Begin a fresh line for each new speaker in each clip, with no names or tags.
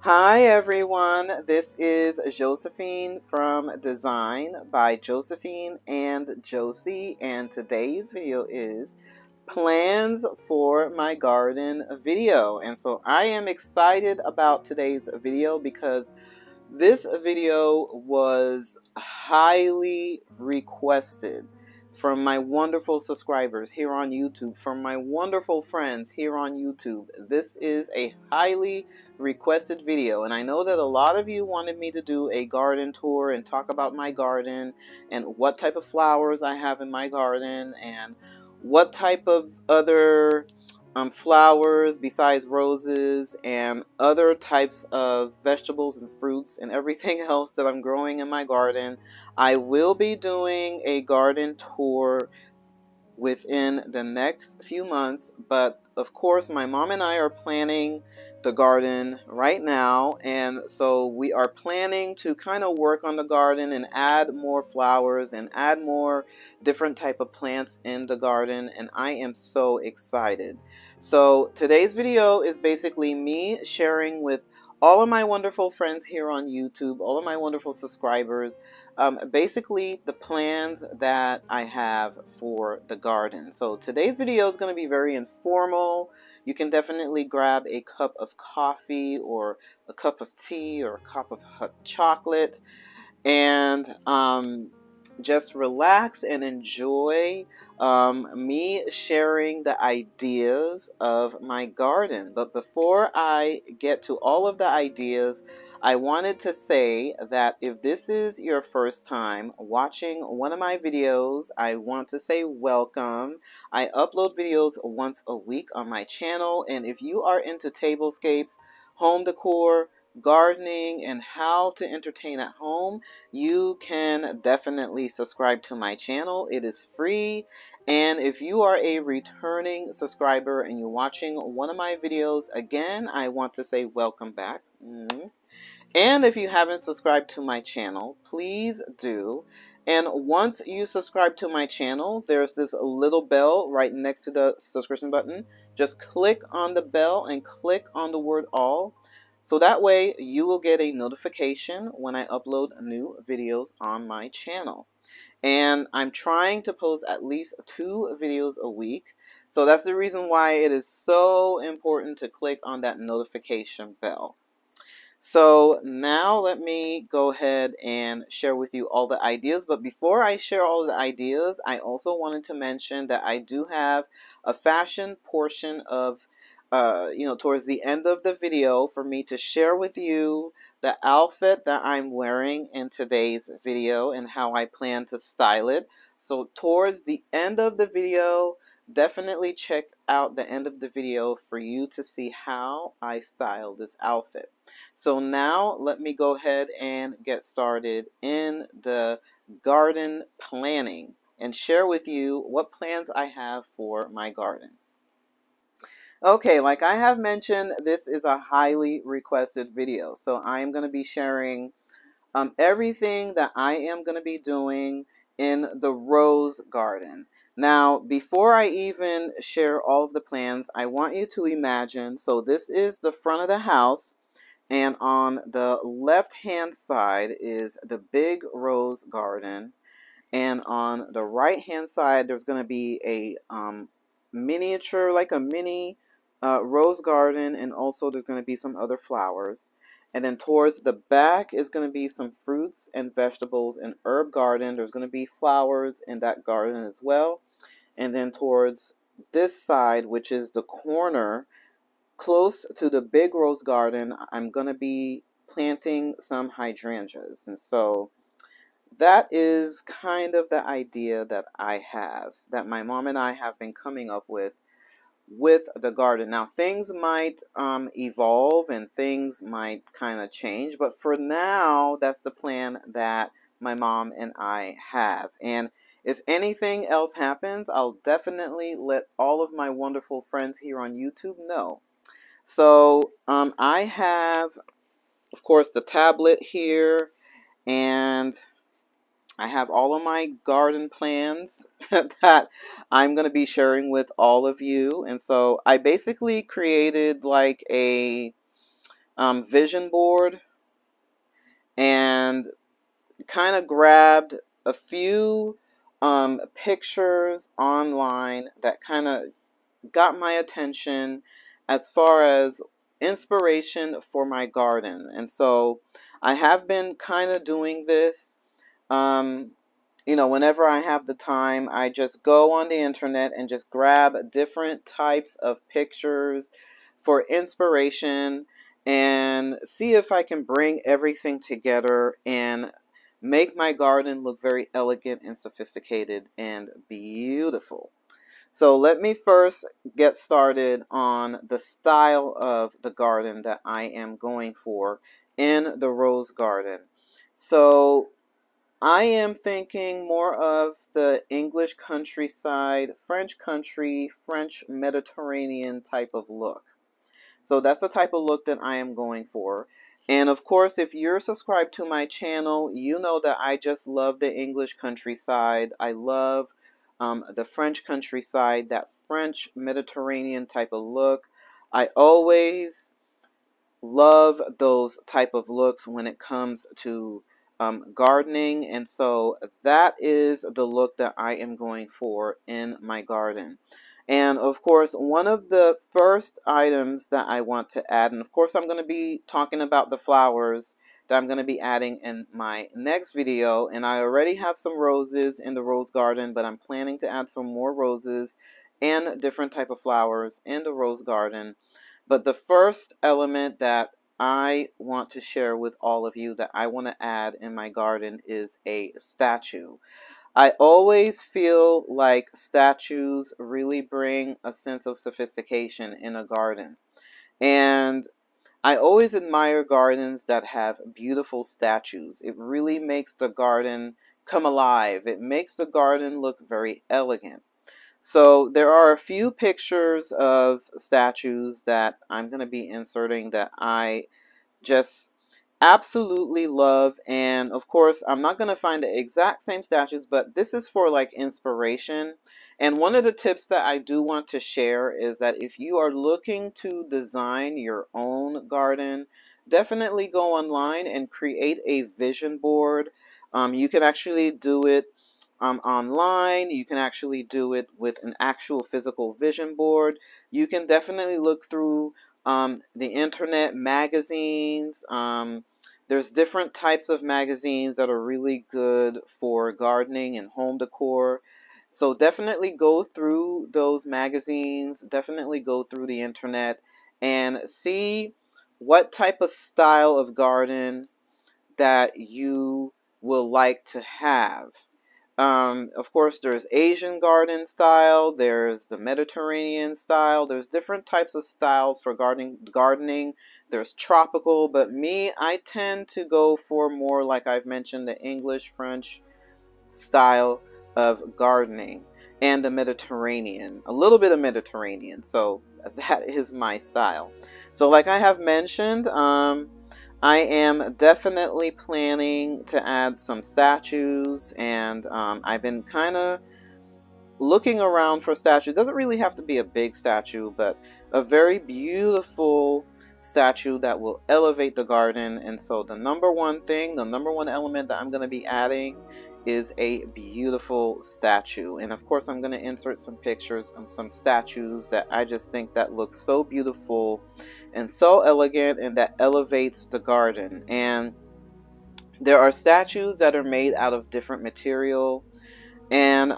Hi everyone, this is Josephine from Design by Josephine and Josee, and today's video is plans for my garden video. And so I am excited about today's video because this video was highly requested from my wonderful subscribers here on YouTube, from my wonderful friends here on YouTube. This is a highly requested video, and I know that a lot of you wanted me to do a garden tour and talk about my garden and what type of flowers I have in my garden and what type of other flowers besides roses and other types of vegetables and fruits and everything else that I'm growing in my garden. I will be doing a garden tour within the next few months, but of course my mom and I are planning the garden right now, and so we are planning to kind of work on the garden and add more flowers and add more different type of plants in the garden, and I am so excited. So today's video is basically me sharing with all of my wonderful friends here on YouTube, all of my wonderful subscribers, basically the plans that I have for the garden. So today's video is going to be very informal. You can definitely grab a cup of coffee or a cup of tea or a cup of hot chocolate and just relax and enjoy me sharing the ideas of my garden. But before I get to all of the ideas, I wanted to say that if this is your first time watching one of my videos, I want to say welcome. I upload videos once a week on my channel, and if you are into tablescapes, home decor, gardening, and how to entertain at home, you can definitely subscribe to my channel. It is free. And if you are a returning subscriber and you're watching one of my videos, again, I want to say welcome back. And if you haven't subscribed to my channel, please do. And once you subscribe to my channel, there's this little bell right next to the subscription button. Just click on the bell and click on the word all. So that way you will get a notification when I upload new videos on my channel. And I'm trying to post at least 2 videos a week. So that's the reason why it is so important to click on that notification bell. So now let me go ahead and share with you all the ideas. But before I share all the ideas, I also wanted to mention that I do have a fashion portion of, towards the end of the video for me to share with you the outfit that I'm wearing in today's video and how I plan to style it. So towards the end of the video, definitely check out the end of the video for you to see how I style this outfit. So now let me go ahead and get started in the garden planning and share with you what plans I have for my garden. Okay, like I have mentioned, this is a highly requested video. So I am going to be sharing everything that I am going to be doing in the rose garden. Now, before I even share all of the plans, I want you to imagine, so this is the front of the house, and on the left hand side is the big rose garden, and on the right hand side there's going to be a miniature, like a mini rose garden, and also there's going to be some other flowers. And then towards the back is going to be some fruits and vegetables and herb garden. There's going to be flowers in that garden as well. And then towards this side, which is the corner close to the big rose garden, I'm going to be planting some hydrangeas. And so that is kind of the idea that I have, that my mom and I have been coming up with the garden. Now things might evolve and things might kind of change, but for now that's the plan that my mom and I have. And if anything else happens, I'll definitely let all of my wonderful friends here on YouTube know. So I have, of course, the tablet here, and I have all of my garden plans that I'm going to be sharing with all of you. And so I basically created like a vision board and kind of grabbed a few pictures online that kind of got my attention as far as inspiration for my garden. And so I have been kind of doing this. You know, whenever I have the time, I just go on the internet and just grab different types of pictures for inspiration and see if I can bring everything together and make my garden look very elegant and sophisticated and beautiful. So let me first get started on the style of the garden that I am going for in the rose garden. So I am thinking more of the English countryside, French country, French Mediterranean type of look. So that's the type of look that I am going for. And of course, if you're subscribed to my channel, you know that I just love the English countryside. I love the French countryside, that French Mediterranean type of look. I always love those type of looks when it comes to gardening, and so that is the look that I am going for in my garden. And of course, one of the first items that I want to add, and of course I'm going to be talking about the flowers that I'm going to be adding in my next video, and I already have some roses in the rose garden, but I'm planning to add some more roses and different type of flowers in the rose garden. But the first element that I want to share with all of you that I want to add in my garden is a statue. I always feel like statues really bring a sense of sophistication in a garden. And I always admire gardens that have beautiful statues. It really makes the garden come alive. It makes the garden look very elegant. So there are a few pictures of statues that I'm going to be inserting that I just absolutely love. And of course, I'm not going to find the exact same statues, but this is for like inspiration. And one of the tips that I do want to share is that if you are looking to design your own garden, definitely go online and create a vision board. You can actually do it online. You can actually do it with an actual physical vision board. You can definitely look through the internet magazines. There's different types of magazines that are really good for gardening and home decor. So definitely go through those magazines, definitely go through the internet and see what type of style of garden that you will like to have. Of course, there's Asian garden style, there's the Mediterranean style, there's different types of styles for gardening. There's tropical, but me, I tend to go for more, like I've mentioned, the English, French style of gardening and the Mediterranean, a little bit of Mediterranean. So that is my style. So like I have mentioned, I am definitely planning to add some statues, and I've been kind of looking around for statues. It doesn't really have to be a big statue, but a very beautiful statue that will elevate the garden. And so the number one element that I'm going to be adding is a beautiful statue. And of course I'm going to insert some pictures of some statues that I just think that look so beautiful and so elegant and that elevates the garden. And there are statues that are made out of different material. And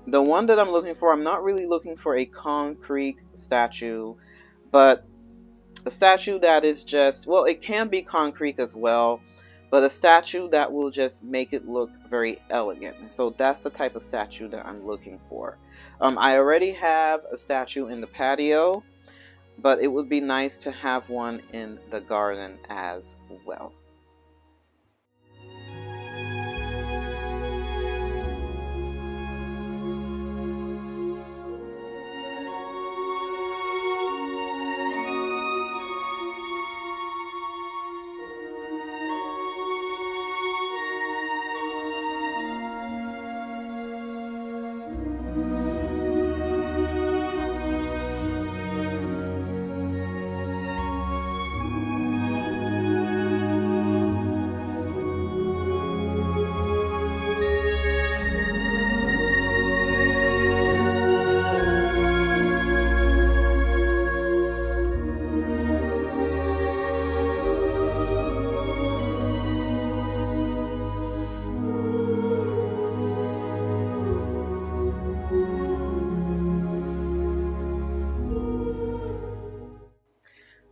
the one that I'm looking for, I'm not really looking for a concrete statue, but a statue that is just, well, it can be concrete as well, but a statue that will just make it look very elegant. And so that's the type of statue that I'm looking for. I already have a statue in the patio, but it would be nice to have one in the garden as well.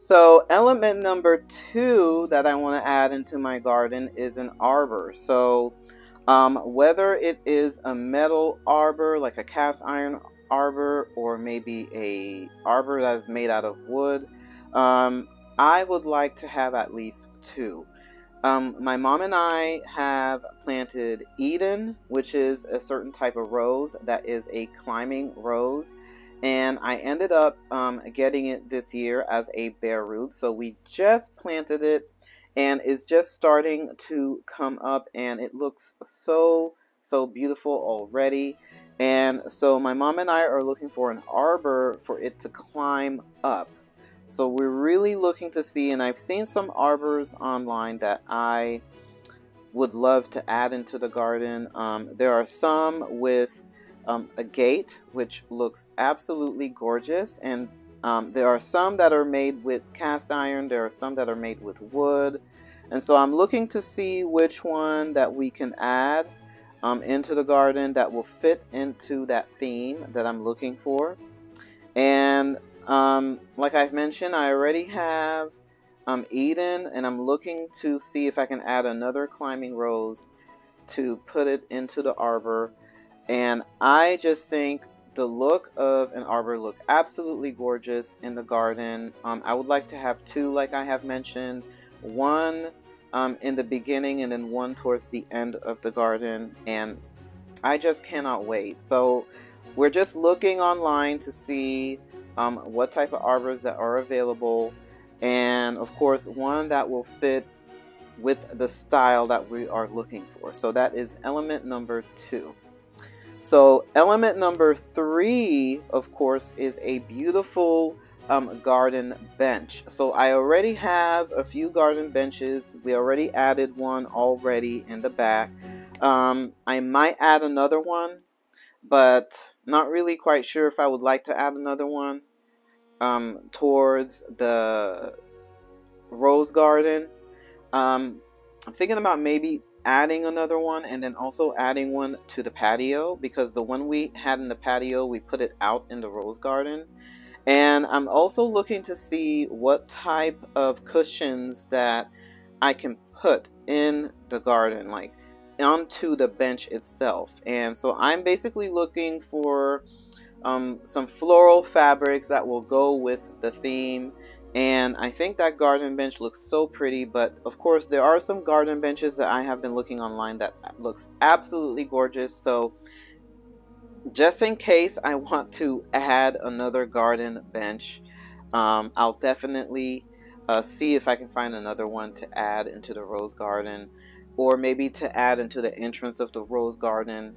So element number 2 that I want to add into my garden is an arbor. So whether it is a metal arbor, like a cast iron arbor, or maybe a arbor that is made out of wood, I would like to have at least 2. My mom and I have planted Eden, which is a certain type of rose that is a climbing rose. And I ended up getting it this year as a bare root. So we just planted it and it's just starting to come up and it looks so, so beautiful already. And so my mom and I are looking for an arbor for it to climb up. So we're really looking to see, and I've seen some arbors online that I would love to add into the garden. There are some with a gate, which looks absolutely gorgeous, and there are some that are made with cast iron. There are some that are made with wood, and so I'm looking to see which one that we can add into the garden that will fit into that theme that I'm looking for. And like I've mentioned, I already have Eden, and I'm looking to see if I can add another climbing rose to put it into the arbor. And I just think the look of an arbor look absolutely gorgeous in the garden. I would like to have 2, like I have mentioned, one in the beginning and then one towards the end of the garden, and I just cannot wait. So we're just looking online to see what type of arbors that are available, and of course one that will fit with the style that we are looking for. So that is element number 2. So element number 3, of course, is a beautiful garden bench. So I already have a few garden benches. We already added one already in the back. I might add another one, but not really quite sure if I would like to add another one towards the rose garden. I'm thinking about maybe adding another one and then also adding one to the patio, because the one we had in the patio, we put it out in the rose garden. And I'm also looking to see what type of cushions that I can put in the garden, like onto the bench itself. And so I'm basically looking for some floral fabrics that will go with the theme. And I think that garden bench looks so pretty, but of course there are some garden benches that I have been looking online that looks absolutely gorgeous. So just in case I want to add another garden bench, I'll definitely see if I can find another one to add into the rose garden, or maybe to add into the entrance of the rose garden.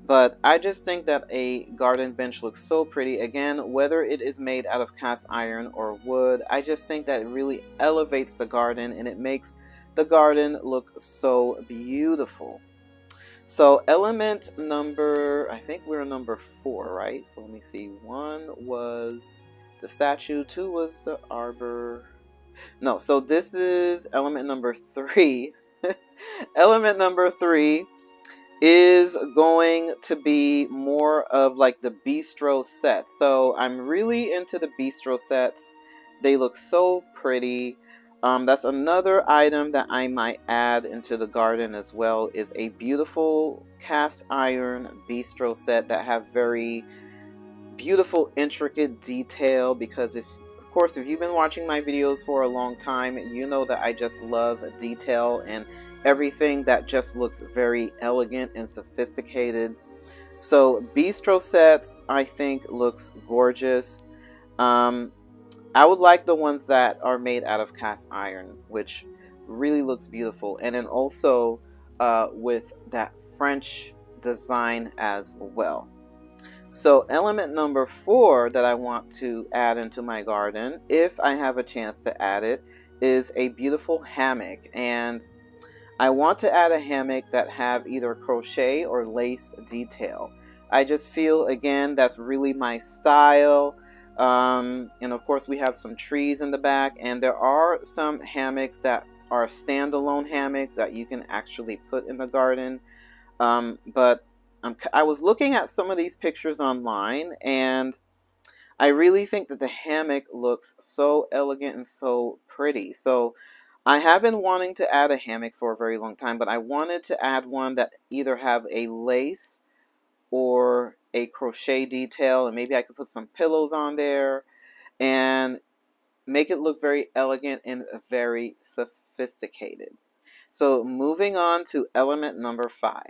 But I just think that a garden bench looks so pretty. Again, whether it is made out of cast iron or wood, I just think that it really elevates the garden and it makes the garden look so beautiful. So element number, I think we're number 4, right? So let me see. 1 was the statue, 2 was the arbor. No, so this is element number 3. Element number 3 is going to be more of like the bistro set. So I'm really into the bistro sets. They look so pretty. That's another item that I might add into the garden as well, is a beautiful cast iron bistro set that have very beautiful intricate detail, because of course if you've been watching my videos for a long time, you know that I just love detail and everything that just looks very elegant and sophisticated. So bistro sets I think looks gorgeous. I would like the ones that are made out of cast iron, which really looks beautiful, and then also with that French design as well. So element number 4 that I want to add into my garden, if I have a chance to add it, is a beautiful hammock. And I want to add a hammock that have either crochet or lace detail. I just feel, again, that's really my style. And of course we have some trees in the back, and there are some hammocks that are standalone hammocks that you can actually put in the garden. But I was looking at some of these pictures online, and I really think that the hammock looks so elegant and so pretty. So I have been wanting to add a hammock for a very long time, but I wanted to add one that either have a lace or a crochet detail, and maybe I could put some pillows on there and make it look very elegant and very sophisticated. So moving on to element number 5.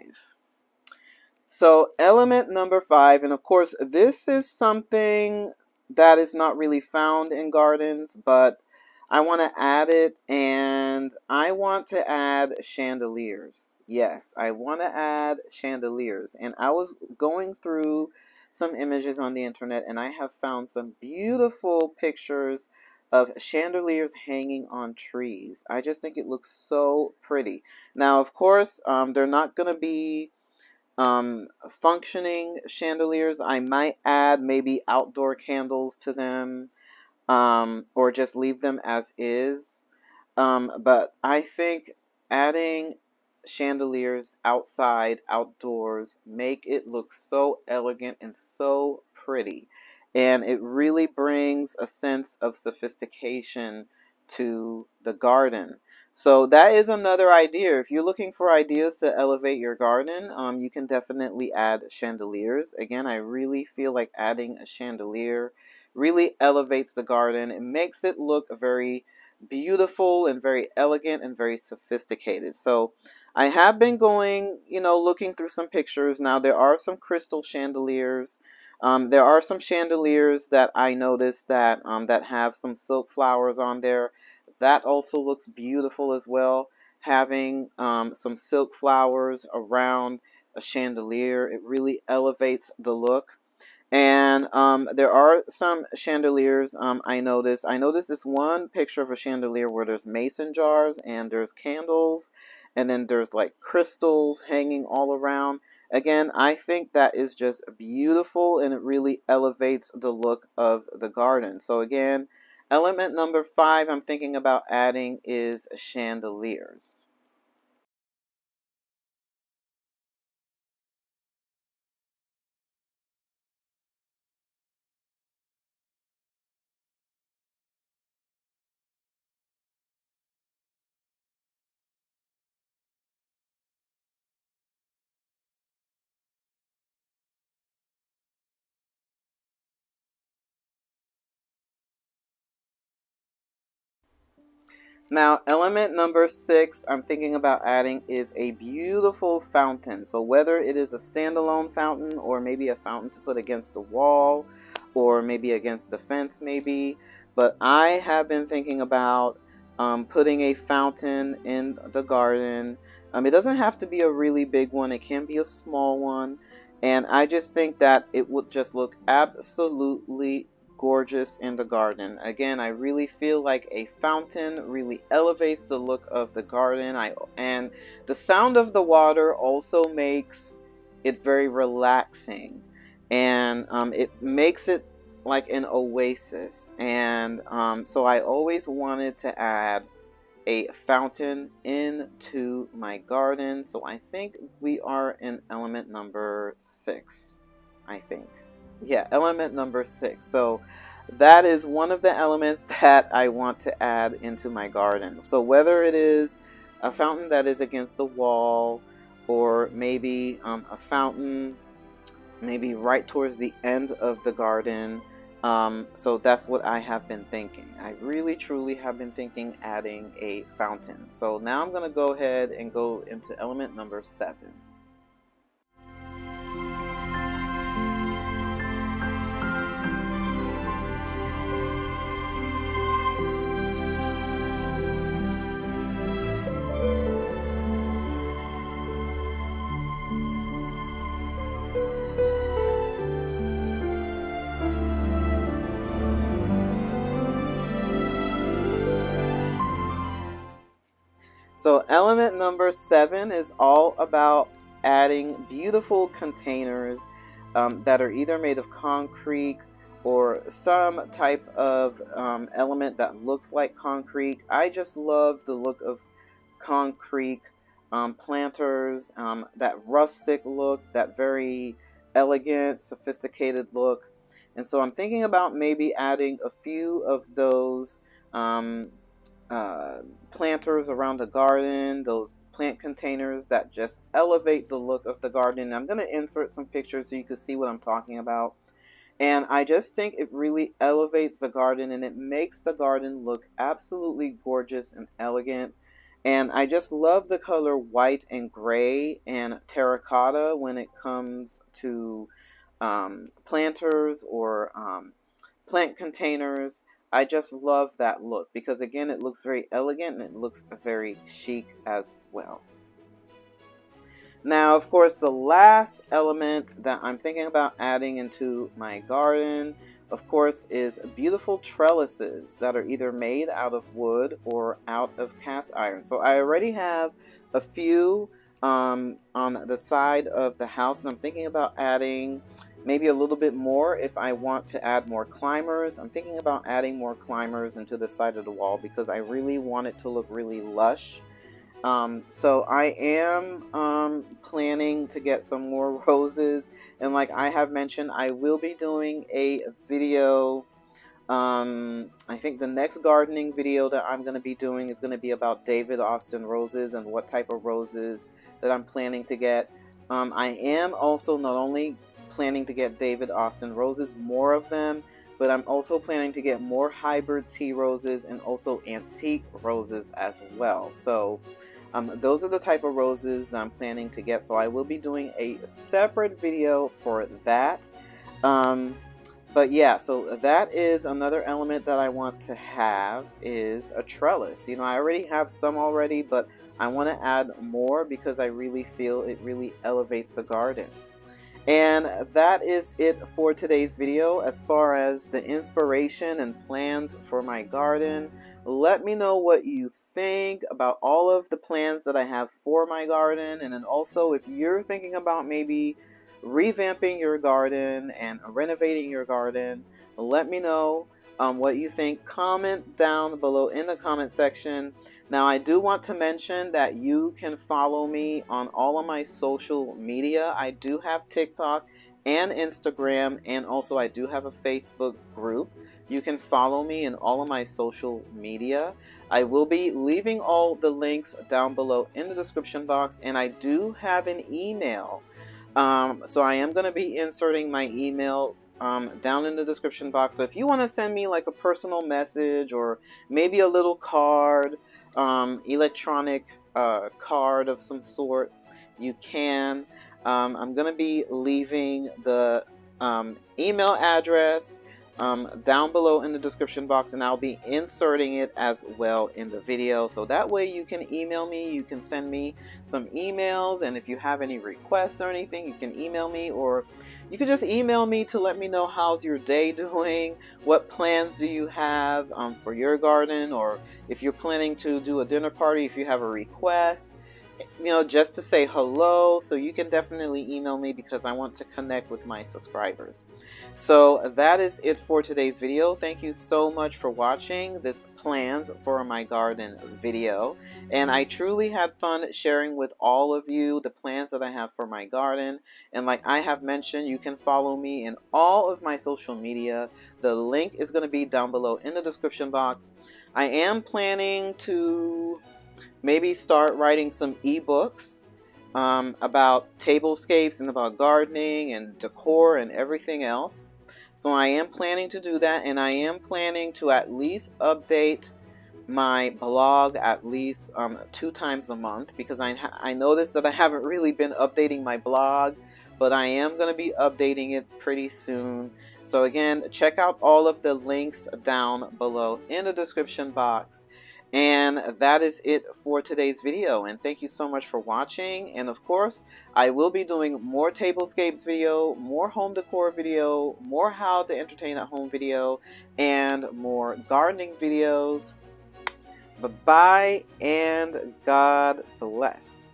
So element number 5, and of course this is something that is not really found in gardens, but I want to add it, and I want to add chandeliers. Yes, I want to add chandeliers. And I was going through some images on the internet, and I have found some beautiful pictures of chandeliers hanging on trees. I just think it looks so pretty. Now, of course, they're not going to be functioning chandeliers. I might add maybe outdoor candles to them, or just leave them as is. But I think adding chandeliers outside, outdoors, make it look so elegant and so pretty. And it really brings a sense of sophistication to the garden. So that is another idea. If you're looking for ideas to elevate your garden, you can definitely add chandeliers. Again, I really feel like adding a chandelier really elevates the garden. It makes it look very beautiful and very elegant and very sophisticated. So I have been going, looking through some pictures. Now there are some crystal chandeliers. There are some chandeliers that I noticed that that have some silk flowers on there. That also looks beautiful as well. Having some silk flowers around a chandelier, it really elevates the look. And there are some chandeliers I noticed. I noticed this one picture of a chandelier where there's mason jars and there's candles, and then there's like crystals hanging all around. Again, I think that is just beautiful, and it really elevates the look of the garden. So again, element number 5 I'm thinking about adding is chandeliers. Now, element number 6 I'm thinking about adding is a beautiful fountain. So whether it is a standalone fountain or maybe a fountain to put against the wall or maybe against the fence maybe. But I have been thinking about putting a fountain in the garden. It doesn't have to be a really big one. It can be a small one. And I just think that it would just look absolutely gorgeous in the garden. Again, I really feel like a fountain really elevates the look of the garden. And the sound of the water also makes it very relaxing, and it makes it like an oasis. And so I always wanted to add a fountain into my garden. So I think we are in element number 6, I think. Yeah, element number 6. So that is one of the elements that I want to add into my garden. So whether it is a fountain that is against the wall, or maybe a fountain maybe right towards the end of the garden. So that's what I have been thinking. I really truly have been thinking adding a fountain. So now I'm going to go ahead and go into element number 7. So element number 7 is all about adding beautiful containers that are either made of concrete or some type of element that looks like concrete. I just love the look of concrete planters, that rustic look, that very elegant, sophisticated look. And so I'm thinking about maybe adding a few of those planters around the garden, those plant containers that just elevate the look of the garden. I'm going to insert some pictures so you can see what I'm talking about. And I just think it really elevates the garden and it makes the garden look absolutely gorgeous and elegant. And I just love the color white and gray and terracotta when it comes to planters or plant containers. I just love that look because, again, it looks very elegant and it looks very chic as well. Now, of course, the last element that I'm thinking about adding into my garden, of course, is beautiful trellises that are either made out of wood or out of cast iron. So I already have a few on the side of the house, and I'm thinking about adding maybe a little bit more if I want to add more climbers. I'm thinking about adding more climbers into the side of the wall because I really want it to look really lush. So I am planning to get some more roses, and like I have mentioned, I will be doing a video. I think the next gardening video that I'm going to be doing is going to be about David Austin roses and what type of roses that I'm planning to get. I am also not only planning to get David Austin roses, more of them, but I'm also planning to get more hybrid tea roses and also antique roses as well. So those are the type of roses that I'm planning to get. So I will be doing a separate video for that. But yeah, so that is another element that I want to have is a trellis. You know, I already have some already, but I want to add more because I really feel it really elevates the garden. And that is it for today's video. As far as the inspiration and plans for my garden, let me know what you think about all of the plans that I have for my garden. And then also if you're thinking about maybe revamping your garden and renovating your garden, let me know what you think. Comment down below in the comment section. Now, I do want to mention that you can follow me on all of my social media. I do have TikTok and Instagram, and also I do have a Facebook group. You can follow me in all of my social media. I will be leaving all the links down below in the description box, and I do have an email. So I am going to be inserting my email down in the description box. So if you want to send me like a personal message or maybe a little card, electronic card of some sort, you can. I'm going to be leaving the email address down below in the description box, and I'll be inserting it as well in the video, so that way you can email me, you can send me some emails, and if you have any requests or anything, you can email me, or you can just email me to let me know how's your day doing, what plans do you have for your garden, or if you're planning to do a dinner party, if you have a request, you know, just to say hello. So you can definitely email me because I want to connect with my subscribers. So that is it for today's video. Thank you so much for watching this plans for my garden video, and I truly had fun sharing with all of you the plans that I have for my garden. And like I have mentioned, you can follow me in all of my social media. The link is going to be down below in the description box. I am planning to maybe start writing some ebooks about tablescapes and about gardening and decor and everything else. So I am planning to do that, and I am planning to at least update my blog at least 2 times a month, because I noticed that I haven't really been updating my blog, but I am going to be updating it pretty soon. So again, check out all of the links down below in the description box. And that is it for today's video, and thank you so much for watching. And of course, I will be doing more tablescapes video, more home decor video, more how to entertain at home video, and more gardening videos. Bye-bye, and God bless.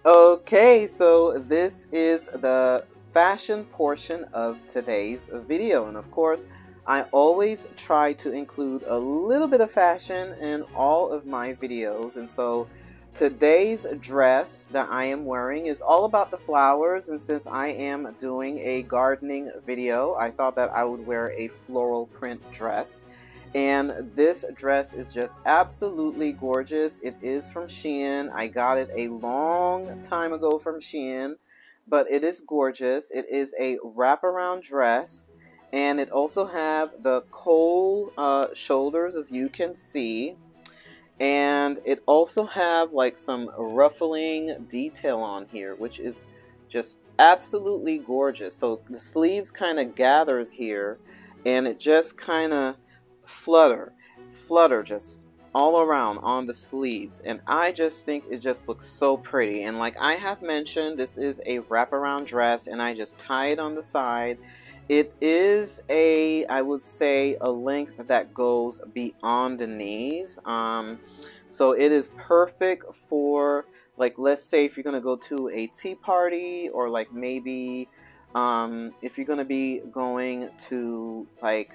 Okay, so this is the fashion portion of today's video, and of course, I always try to include a little bit of fashion in all of my videos. And so Today's dress that I am wearing is all about the flowers, and since I am doing a gardening video, I thought that I would wear a floral print dress. And this dress is just absolutely gorgeous. It is from Shein. I got it a long time ago from Shein, but it is gorgeous. It is a wraparound dress, and it also have the coal shoulders, as you can see. And it also have like some ruffling detail on here, which is just absolutely gorgeous. So the sleeves kind of gathers here, and it just kind of flutter just all around on the sleeves. And I just think it just looks so pretty. And like I have mentioned, this is a wraparound dress, and I just tie it on the side. It is a, I would say, a length that goes beyond the knees. So it is perfect for, like, let's say if you're going to go to a tea party, or like maybe if you're going to be going to like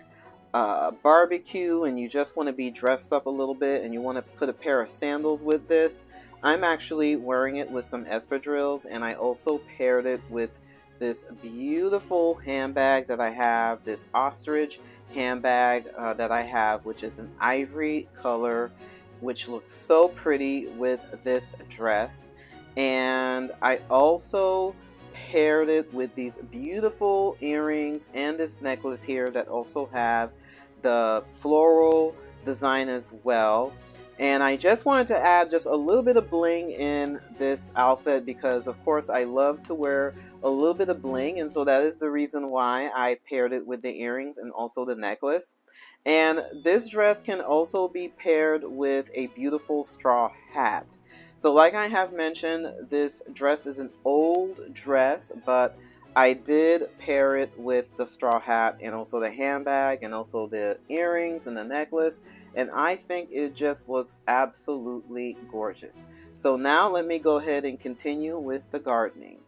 barbecue and you just want to be dressed up a little bit and you want to put a pair of sandals with this. I'm actually wearing it with some espadrilles, and I also paired it with this beautiful handbag that I have, this ostrich handbag that I have, which is an ivory color, which looks so pretty with this dress. And I also paired it with these beautiful earrings and this necklace here that also have the floral design as well. And I just wanted to add just a little bit of bling in this outfit because of course I love to wear a little bit of bling, and so that is the reason why I paired it with the earrings and also the necklace. And this dress can also be paired with a beautiful straw hat. So like I have mentioned, this dress is an old dress, but I did pair it with the straw hat and also the handbag and also the earrings and the necklace, and I think it just looks absolutely gorgeous. So now let me go ahead and continue with the gardening.